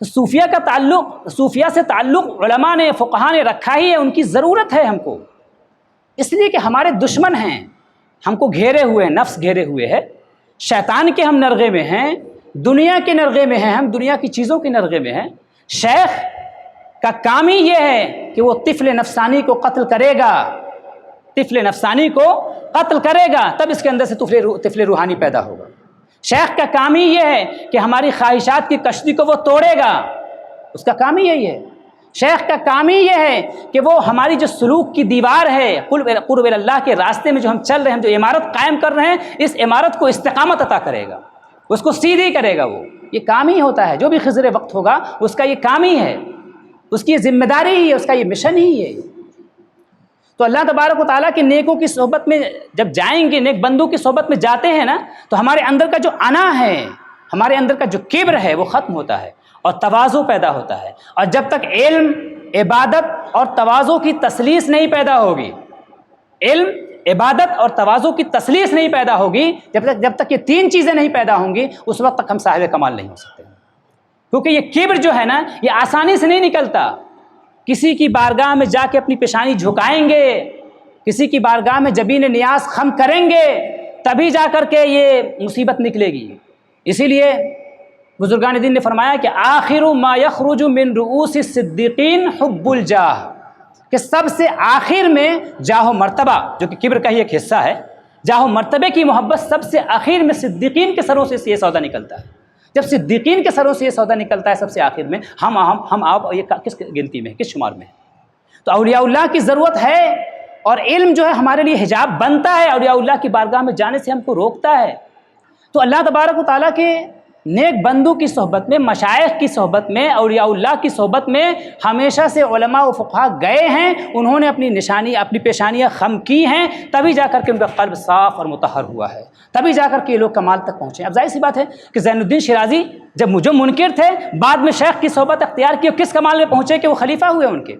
تو صوفیہ سے تعلق علماء نے فقہا نے رکھا ہی ہے، ان کی ضرورت ہے ہم کو، اس لیے کہ ہمارے دشمن ہیں، ہم کو گھیرے ہوئے ہیں، نفس گھیرے ہوئے ہے، شیطان کے ہم نرغے میں ہیں، دنیا کے نرغے میں ہیں، ہم دنیا کی چیزوں کے نرغے میں ہیں۔ شیخ کا کام ہی یہ ہے کہ وہ طفل نفسانی کو قتل کرے گا، طفل نفسانی کو قتل کرے گا، تب اس کے اندر سے طفل روحانی پیدا ہوگا۔ شیخ کا کام ہی یہ ہے کہ ہماری خواہشات کی کشتی کو وہ توڑے گا، اس کا کام ہی یہی ہے۔ شیخ کا کام ہی یہ ہے کہ وہ ہماری جو سلوک کی دیوار ہے، قرب اللہ کے راستے میں جو ہم چل رہے ہیں، جو عمارت قائم کر رہے ہیں، اس عمارت کو استقامت عطا کرے گا، اس کو سیدھی کرے گا۔ وہ یہ کام ہی ہوتا ہے، جو بھی خضر وقت ہوگا اس کا یہ کام ہی ہے، اس کی یہ ذمہ داری ہی ہے، اس کا یہ مشن ہی ہے۔ تو اللہ تبارک و تعالیٰ کے نیکوں کی صحبت میں جب جائیں گے، نیک بندوں کی صحبت میں جاتے ہیں نا، تو ہمارے اندر کا جو انا ہے، ہمارے اندر کا جو کبر ہے وہ ختم ہوتا ہے اور تواضع پیدا ہوتا ہے۔ اور جب تک علم، عبادت اور تواضع کی تسلیس نہیں پیدا ہوگی، علم، عبادت اور تواضع کی تسلیس نہیں پیدا ہوگی، جب تک یہ تین چیزیں نہیں پیدا ہوں گی، اس وقت تک ہم صاحب کمال نہیں ہو سکتے، کیونکہ یہ کبر جو ہے نا، یہ آسانی سے نہیں نکلتا۔ کسی کی بارگاہ میں جا کے اپنی پیشانی جھکائیں گے، کسی کی بارگاہ میں جبین نیاز خم کریں گے، تبھی جا کر کے یہ مصیبت نکلے گی۔ اسی لیے بزرگان دین نے فرمایا کہ آخر ما یخرج من رؤوس الصدیقین حب الجاہ، کہ سب سے آخر میں جاہ و مرتبہ، جو کہ کبر کا ہی ایک حصہ ہے، جاہ و مرتبے کی محبت سب سے آخر میں صدیقین کے سروں سے یہ سودا نکلتا ہے۔ جب صدیقین کے سروں سے یہ سودا نکلتا ہے سب سے آخر میں، ہم آپ یہ کس گنتی میں، کس شمار میں؟ تو اولیاء اللہ کی ضرورت ہے، اور علم جو ہے ہمارے لیے حجاب بنتا ہے، اولیاء اللہ کی بارگاہ میں جانے سے ہم کو روکتا ہے۔ تو اللہ تبارک و تعالیٰ کے نیک بندوں کی صحبت میں، مشائخ کی صحبت میں، اولیاء اللہ کی صحبت میں ہمیشہ سے علماء و فقہا گئے ہیں، انہوں نے اپنی پیشانیاں خم کی ہیں، تبھی جا کر کے ان کا قلب صاف اور مطہر ہوا ہے، تبھی جا کر کے یہ لوگ کمال تک پہنچے۔ اب ظاہر سی بات ہے کہ زین الدین شیرازی جب جو منکر تھے، بعد میں شیخ کی صحبت اختیار کی، اور کس کمال میں پہنچے کہ وہ خلیفہ ہوئے ان کے۔